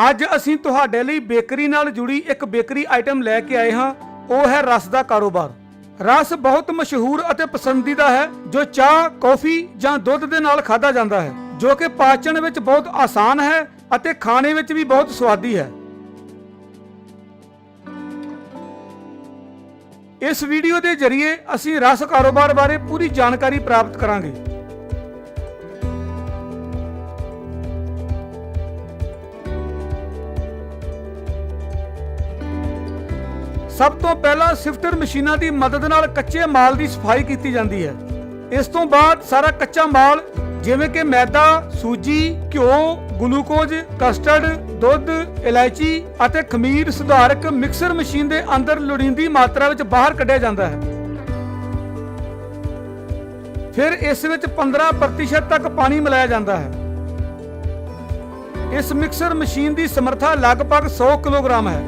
ਅੱਜ ਅਸੀਂ ਤੁਹਾਡੇ ਲਈ ਬੇਕਰੀ ਨਾਲ ਜੁੜੀ ਇੱਕ ਬੇਕਰੀ ਆਈਟਮ ਲੈ ਕੇ ਆਏ ਹਾਂ। ਉਹ ਹੈ ਰਸ ਦਾ ਕਾਰੋਬਾਰ। ਰਸ ਬਹੁਤ ਮਸ਼ਹੂਰ ਅਤੇ ਪਸੰਦੀਦਾ ਹੈ ਜੋ ਚਾਹ, ਕੌਫੀ ਜਾਂ ਦੁੱਧ ਦੇ ਨਾਲ ਖਾਧਾ ਜਾਂਦਾ ਹੈ, ਜੋ ਕਿ ਪਾਚਣ ਵਿੱਚ ਬਹੁਤ ਆਸਾਨ ਹੈ ਅਤੇ ਖਾਣੇ ਵਿੱਚ ਵੀ ਬਹੁਤ ਸਵਾਦੀ ਹੈ। ਇਸ ਵੀਡੀਓ ਦੇ ਜ਼ਰੀਏ ਅਸੀਂ ਰਸ ਕਾਰੋਬਾਰ ਬਾਰੇ ਪੂਰੀ ਜਾਣਕਾਰੀ ਪ੍ਰਾਪਤ ਕਰਾਂਗੇ। ਸਭ ਤੋਂ ਪਹਿਲਾਂ ਸਿਫਟਰ ਮਸ਼ੀਨਾਂ ਦੀ ਮਦਦ ਨਾਲ ਕੱਚੇ ਮਾਲ ਦੀ ਸਫਾਈ ਕੀਤੀ ਜਾਂਦੀ ਹੈ। ਇਸ ਤੋਂ ਬਾਅਦ ਸਾਰਾ ਕੱਚਾ ਮਾਲ ਜਿਵੇਂ ਕਿ ਮੈਦਾ, ਸੂਜੀ, ਘਿਓ, ਗਲੂਕੋਜ਼, ਕਸਟਰਡ, ਦੁੱਧ, ਇਲਾਇਚੀ ਅਤੇ ਖਮੀਰ ਸੁਧਾਰਕ ਮਿਕਸਰ ਮਸ਼ੀਨ ਦੇ ਅੰਦਰ ਲੋੜੀਂਦੀ ਮਾਤਰਾ ਵਿੱਚ ਬਾਹਰ ਕੱਢਿਆ ਜਾਂਦਾ ਹੈ। ਫਿਰ ਇਸ ਵਿੱਚ 15% ਤੱਕ ਪਾਣੀ ਮਿਲਾਇਆ ਜਾਂਦਾ ਹੈ। ਇਸ ਮਿਕਸਰ ਮਸ਼ੀਨ ਦੀ ਸਮਰੱਥਾ ਲਗਭਗ 100 ਕਿਲੋਗ੍ਰਾਮ ਹੈ।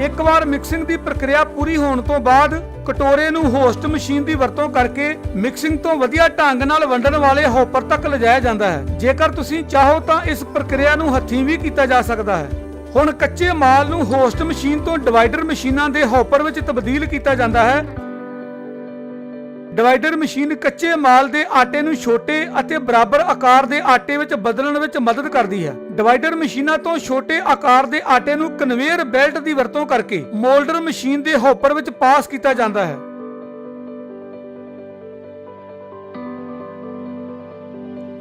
ਇੱਕ ਵਾਰ ਮਿਕਸਿੰਗ ਦੀ ਪ੍ਰਕਿਰਿਆ ਪੂਰੀ ਹੋਣ ਤੋਂ ਬਾਅਦ ਕਟੋਰੇ ਨੂੰ ਹੋਸਟ ਮਸ਼ੀਨ ਦੀ ਵਰਤੋਂ ਕਰਕੇ ਮਿਕਸਿੰਗ ਤੋਂ ਵਧੀਆ ਢੰਗ ਨਾਲ ਵੰਡਣ ਵਾਲੇ ਹੋਪਰ ਤੱਕ ਲਿਜਾਇਆ ਜਾਂਦਾ ਹੈ। ਜੇਕਰ ਤੁਸੀਂ ਚਾਹੋ ਤਾਂ ਇਸ ਪ੍ਰਕਿਰਿਆ ਨੂੰ ਹੱਥੀਂ ਵੀ ਕੀਤਾ ਜਾ ਸਕਦਾ ਹੈ। ਹੁਣ ਕੱਚੇ ਮਾਲ ਨੂੰ ਹੋਸਟ ਮਸ਼ੀਨ ਤੋਂ ਡਿਵਾਈਡਰ ਮਸ਼ੀਨਾਂ ਦੇ ਹੋਪਰ ਵਿੱਚ ਤਬਦੀਲ ਕੀਤਾ ਜਾਂਦਾ ਹੈ। ਡਿਵਾਈਡਰ ਮਸ਼ੀਨ ਕੱਚੇ ਮਾਲ ਦੇ ਆਟੇ ਨੂੰ ਛੋਟੇ ਅਤੇ ਬਰਾਬਰ ਆਕਾਰ ਦੇ ਆਟੇ ਵਿੱਚ ਬਦਲਣ ਵਿੱਚ ਮਦਦ ਕਰਦੀ ਹੈ। ਡਿਵਾਈਡਰ ਮਸ਼ੀਨਾਂ ਤੋਂ ਛੋਟੇ ਆਕਾਰ ਦੇ ਆਟੇ ਨੂੰ ਕਨਵੇਅਰ ਬੈਲਟ ਦੀ ਵਰਤੋਂ ਕਰਕੇ ਮੋਲਡਰ ਮਸ਼ੀਨ ਦੇ ਹੋਪਰ ਵਿੱਚ ਪਾਸ ਕੀਤਾ ਜਾਂਦਾ ਹੈ।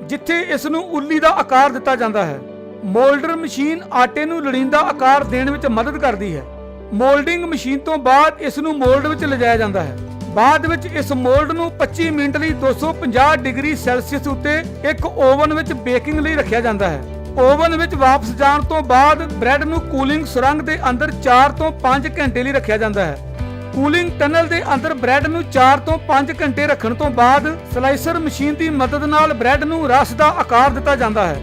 ਜਿੱਥੇ ਇਸ ਨੂੰ ਉੱਲੀ ਦਾ ਆਕਾਰ ਦਿੱਤਾ ਜਾਂਦਾ ਹੈ। ਮੋਲਡਰ ਮਸ਼ੀਨ ਆਟੇ ਨੂੰ ਲੋੜੀਂਦਾ ਆਕਾਰ ਦੇਣ ਵਿੱਚ ਮਦਦ ਕਰਦੀ ਹੈ। ਮੋਲਡਿੰਗ ਮਸ਼ੀਨ ਤੋਂ ਬਾਅਦ ਇਸ ਨੂੰ ਮੋਲਡ ਵਿੱਚ ਲਿਜਾਇਆ ਜਾਂਦਾ ਹੈ। ਬਾਅਦ ਵਿੱਚ ਇਸ ਮੋਲਡ ਨੂੰ 25 ਮਿੰਟ ਲਈ 250 ਡਿਗਰੀ ਸੈਲਸੀਅਸ ਉੱਤੇ ਇੱਕ ਓਵਨ ਵਿੱਚ ਬੇਕਿੰਗ ਲਈ ਰੱਖਿਆ ਜਾਂਦਾ ਹੈ। ਓਵਨ ਵਿੱਚ ਵਾਪਸ ਜਾਣ ਤੋਂ ਬਾਅਦ ਬ੍ਰੈਡ ਨੂੰ ਕੂਲਿੰਗ ਸੁਰੰਗ ਦੇ ਅੰਦਰ 4 ਤੋਂ 5 ਘੰਟੇ ਲਈ ਰੱਖਿਆ ਜਾਂਦਾ ਹੈ। ਕੂਲਿੰਗ ਟਨਲ ਦੇ ਅੰਦਰ ਬ੍ਰੈਡ ਨੂੰ 4 ਤੋਂ 5 ਘੰਟੇ ਰੱਖਣ ਤੋਂ ਬਾਅਦ ਸਲਾਈਸਰ ਮਸ਼ੀਨ ਦੀ ਮਦਦ ਨਾਲ ਬ੍ਰੈਡ ਨੂੰ ਰਸ ਦਾ ਆਕਾਰ ਦਿੱਤਾ ਜਾਂਦਾ ਹੈ।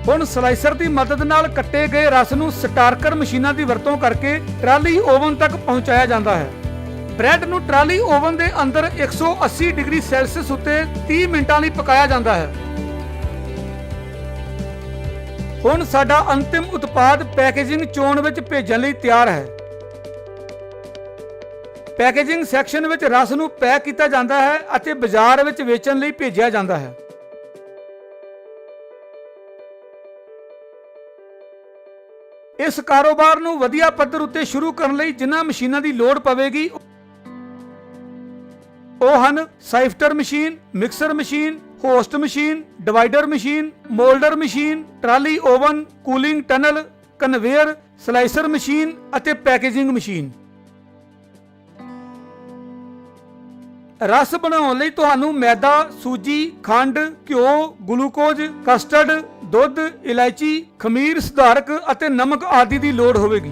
ਹੁਣ ਸਲਾਈਸਰ ਦੀ ਮਦਦ ਨਾਲ ਕੱਟੇ ਗਏ ਰਸ ਨੂੰ ਸਟਾਰਕਰ ਮਸ਼ੀਨਾਂ ਦੀ ਵਰਤੋਂ ਕਰਕੇ ਟਰਾਲੀ ਓਵਨ ਤੱਕ ਪਹੁੰਚਾਇਆ ਜਾਂਦਾ ਹੈ। ਬ੍ਰੈਡ ਨੂੰ ਟਰਾਲੀ ਓਵਨ ਦੇ ਅੰਦਰ 180 ਡਿਗਰੀ ਸੈਲਸੀਅਸ ਉੱਤੇ 30 ਮਿੰਟਾਂ ਲਈ ਪਕਾਇਆ ਜਾਂਦਾ ਹੈ। ਹੁਣ ਸਾਡਾ ਅੰਤਿਮ ਉਤਪਾਦ ਪੈਕੇਜਿੰਗ ਚੋਣ ਵਿੱਚ ਭੇਜਣ ਲਈ ਤਿਆਰ ਹੈ। ਪੈਕੇਜਿੰਗ ਸੈਕਸ਼ਨ ਵਿੱਚ ਰਸ ਨੂੰ ਪੈਕ ਕੀਤਾ ਜਾਂਦਾ ਹੈ ਅਤੇ ਬਾਜ਼ਾਰ ਵਿੱਚ ਵੇਚਣ ਲਈ ਭੇਜਿਆ ਜਾਂਦਾ ਹੈ। ਇਸ ਕਾਰੋਬਾਰ ਨੂੰ ਵਧੀਆ ਪੱਧਰ ਉੱਤੇ ਸ਼ੁਰੂ ਕਰਨ ਲਈ ਜਿਨ੍ਹਾਂ ਮਸ਼ੀਨਾਂ ਦੀ ਲੋੜ ਪਵੇਗੀ ਉਹ ਹਨ sifter machine, mixer machine, hoist machine, divider machine, moulder machine, trolley oven, cooling tunnel, conveyor, slicer machine ਅਤੇ ਪੈਕੇਜਿੰਗ ਮਸ਼ੀਨ। ਰਸ ਬਣਾਉਣ ਲਈ ਤੁਹਾਨੂੰ ਮੈਦਾ, ਸੂਜੀ, ਖੰਡ, ਘਿਓ, ਗਲੂਕੋਜ਼, ਕਸਟਰਡ, ਦੁੱਧ, ਇਲਾਇਚੀ, ਖਮੀਰ ਸੁਧਾਰਕ ਅਤੇ ਨਮਕ ਆਦਿ ਦੀ ਲੋੜ ਹੋਵੇਗੀ।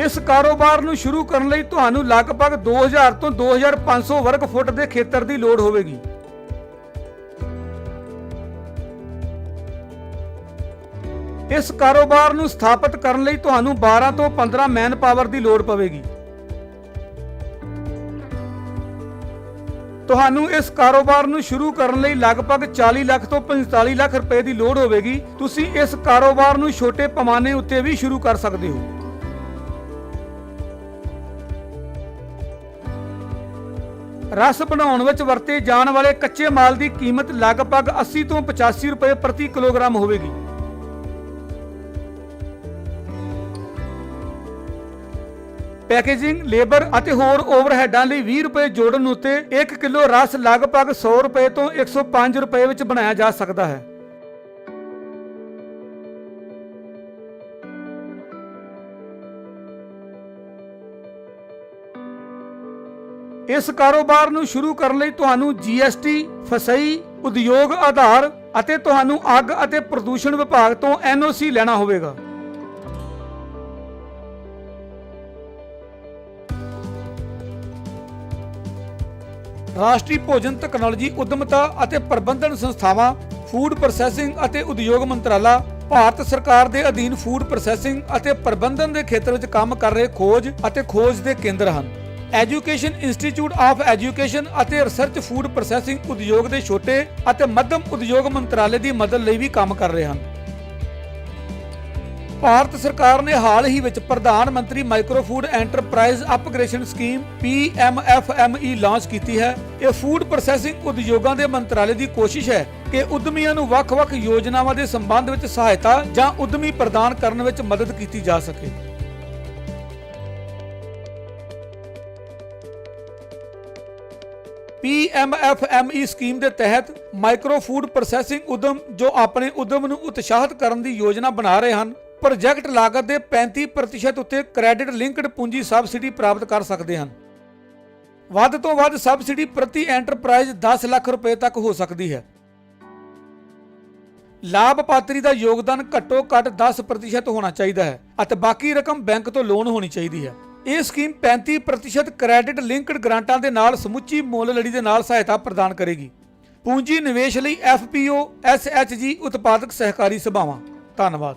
ਇਸ ਕਾਰੋਬਾਰ ਨੂੰ ਸ਼ੁਰੂ ਕਰਨ ਲਈ ਤੁਹਾਨੂੰ ਲਗਭਗ 2000 ਤੋਂ 2500 ਵਰਗ ਫੁੱਟ ਦੇ ਖੇਤਰ ਦੀ ਲੋੜ ਹੋਵੇਗੀ। ਇਸ ਕਾਰੋਬਾਰ ਨੂੰ ਸਥਾਪਿਤ ਕਰਨ ਲਈ ਤੁਹਾਨੂੰ 12 ਤੋਂ 15 ਮੈਨ ਪਾਵਰ ਦੀ ਲੋੜ ਪਵੇਗੀ। ਤੁਹਾਨੂੰ ਇਸ ਕਾਰੋਬਾਰ ਨੂੰ ਸ਼ੁਰੂ ਕਰਨ ਲਈ ਲਗਭਗ 40 ਲੱਖ ਤੋਂ 45 ਲੱਖ ਰੁਪਏ ਦੀ ਲੋੜ ਹੋਵੇਗੀ। ਤੁਸੀਂ ਇਸ ਕਾਰੋਬਾਰ ਨੂੰ ਛੋਟੇ ਪੈਮਾਨੇ ਉੱਤੇ ਵੀ ਸ਼ੁਰੂ ਕਰ ਸਕਦੇ ਹੋ। ਰਸ ਬਣਾਉਣ ਵਿੱਚ ਵਰਤੇ ਜਾਣ ਵਾਲੇ ਕੱਚੇ ਮਾਲ ਦੀ ਕੀਮਤ ਲਗਭਗ 80 ਤੋਂ 85 ਰੁਪਏ ਪ੍ਰਤੀ ਕਿਲੋਗ੍ਰਾਮ ਹੋਵੇਗੀ। ਪੈਕੇਜਿੰਗ, ਲੇਬਰ ਅਤੇ ਹੋਰ ਓਵਰਹੈਡਾਂ ਲਈ 20 ਰੁਪਏ ਜੋੜਨ ਉੱਤੇ 1 ਕਿਲੋ ਰਸ ਲਗਭਗ 100 ਰੁਪਏ ਤੋਂ 105 ਰੁਪਏ ਵਿੱਚ ਬਣਾਇਆ ਜਾ ਸਕਦਾ ਹੈ। ਇਸ ਕਾਰੋਬਾਰ ਨੂੰ ਸ਼ੁਰੂ ਕਰਨ ਲਈ ਤੁਹਾਨੂੰ GST, ਫਸਈ, ਉਦਯੋਗ ਆਧਾਰ ਅਤੇ ਤੁਹਾਨੂੰ ਅੱਗ ਅਤੇ ਪ੍ਰਦੂਸ਼ਣ ਵਿਭਾਗ ਤੋਂ NOC ਲੈਣਾ ਹੋਵੇਗਾ। ਰਾਸ਼ਟਰੀ ਭੋਜਨ ਤਕਨਾਲੋਜੀ ਉਦਮਤਾ ਅਤੇ ਪ੍ਰਬੰਧਨ ਸੰਸਥਾਵਾਂ, ਫੂਡ ਪ੍ਰੋਸੈਸਿੰਗ ਅਤੇ ਉਦਯੋਗ ਮੰਤਰਾਲਾ, ਭਾਰਤ ਸਰਕਾਰ ਦੇ ਅਧੀਨ ਫੂਡ ਪ੍ਰੋਸੈਸਿੰਗ ਅਤੇ ਪ੍ਰਬੰਧਨ ਦੇ ਖੇਤਰ ਵਿੱਚ ਕੰਮ ਕਰ ਰਹੇ ਖੋਜ ਅਤੇ ਖੋਜ ਦੇ ਕੇਂਦਰ ਹਨ। ਐਜੂਕੇਸ਼ਨ ਇੰਸਟੀਚਿਊਟ ਆਫ ਐਜੂਕੇਸ਼ਨ ਅਤੇ ਰਿਸਰਚ ਫੂਡ ਪ੍ਰੋਸੈਸਿੰਗ ਉਦਯੋਗ ਦੇ ਛੋਟੇ ਅਤੇ ਮੱਧਮ ਉਦਯੋਗ ਮੰਤਰਾਲੇ ਦੀ ਮਦਦ ਲਈ ਵੀ ਕੰਮ ਕਰ ਰਹੇ ਹਨ। ਭਾਰਤ ਸਰਕਾਰ ਨੇ ਹਾਲ ਹੀ ਵਿੱਚ ਪ੍ਰਧਾਨ ਮੰਤਰੀ micro food enterprise upgradation scheme PMFME launch ਕੀਤੀ ਹੈ। ਇਹ ਫੂਡ ਪ੍ਰੋਸੈਸਿੰਗ ਉਦਯੋਗਾਂ ਦੇ ਮੰਤਰਾਲੇ ਦੀ ਕੋਸ਼ਿਸ਼ ਹੈ ਕਿ ਉਦਮੀਆਂ ਨੂੰ ਵੱਖ-ਵੱਖ ਯੋਜਨਾਵਾਂ ਦੇ ਸੰਬੰਧ ਵਿੱਚ ਸਹਾਇਤਾ ਜਾਂ ਉਦਮੀ ਪ੍ਰਦਾਨ ਕਰਨ ਵਿੱਚ ਮਦਦ ਕੀਤੀ ਜਾ ਸਕੇ। PMFME ਸਕੀਮ ਦੇ ਤਹਿਤ ਮਾਈਕਰੋ ਫੂਡ ਪ੍ਰੋਸੈਸਿੰਗ ਉਦਮ ਜੋ ਆਪਣੇ ਉਦਮ ਨੂੰ ਉਤਸ਼ਾਹਿਤ ਕਰਨ ਦੀ ਯੋਜਨਾ ਬਣਾ ਰਹੇ ਹਨ, ਪ੍ਰੋਜੈਕਟ ਲਾਗਤ ਦੇ 35% ਉੱਤੇ ਕ੍ਰੈਡਿਟ ਲਿੰਕਡ ਪੂੰਜੀ ਸਬਸਿਡੀ ਪ੍ਰਾਪਤ ਕਰ ਸਕਦੇ ਹਨ। ਵੱਧ ਤੋਂ ਵੱਧ ਸਬਸਿਡੀ ਪ੍ਰਤੀ ਐਂਟਰਪ੍ਰਾਈਜ਼ 10 ਲੱਖ ਰੁਪਏ ਤੱਕ ਹੋ ਸਕਦੀ ਹੈ। ਲਾਭਪਾਤਰੀ ਦਾ ਯੋਗਦਾਨ ਘੱਟੋ-ਘੱਟ 10% ਹੋਣਾ ਚਾਹੀਦਾ ਹੈ ਅਤੇ ਬਾਕੀ ਰਕਮ ਬੈਂਕ ਤੋਂ ਲੋਨ ਹੋਣੀ ਚਾਹੀਦੀ ਹੈ। ਇਹ ਸਕੀਮ 35% ਕ੍ਰੈਡਿਟ ਲਿੰਕਡ ਗ੍ਰਾਂਟਾਂ ਦੇ ਨਾਲ ਸਮੁੱਚੀ ਮੁੱਲ ਲੜੀ ਦੇ ਨਾਲ ਸਹਾਇਤਾ ਪ੍ਰਦਾਨ ਕਰੇਗੀ। ਪੂੰਜੀ ਨਿਵੇਸ਼ ਲਈ FPO SHG ਉਤਪਾਦਕ ਸਹਿਕਾਰੀ ਸਭਾਵਾਂ। ਧੰਨਵਾਦ।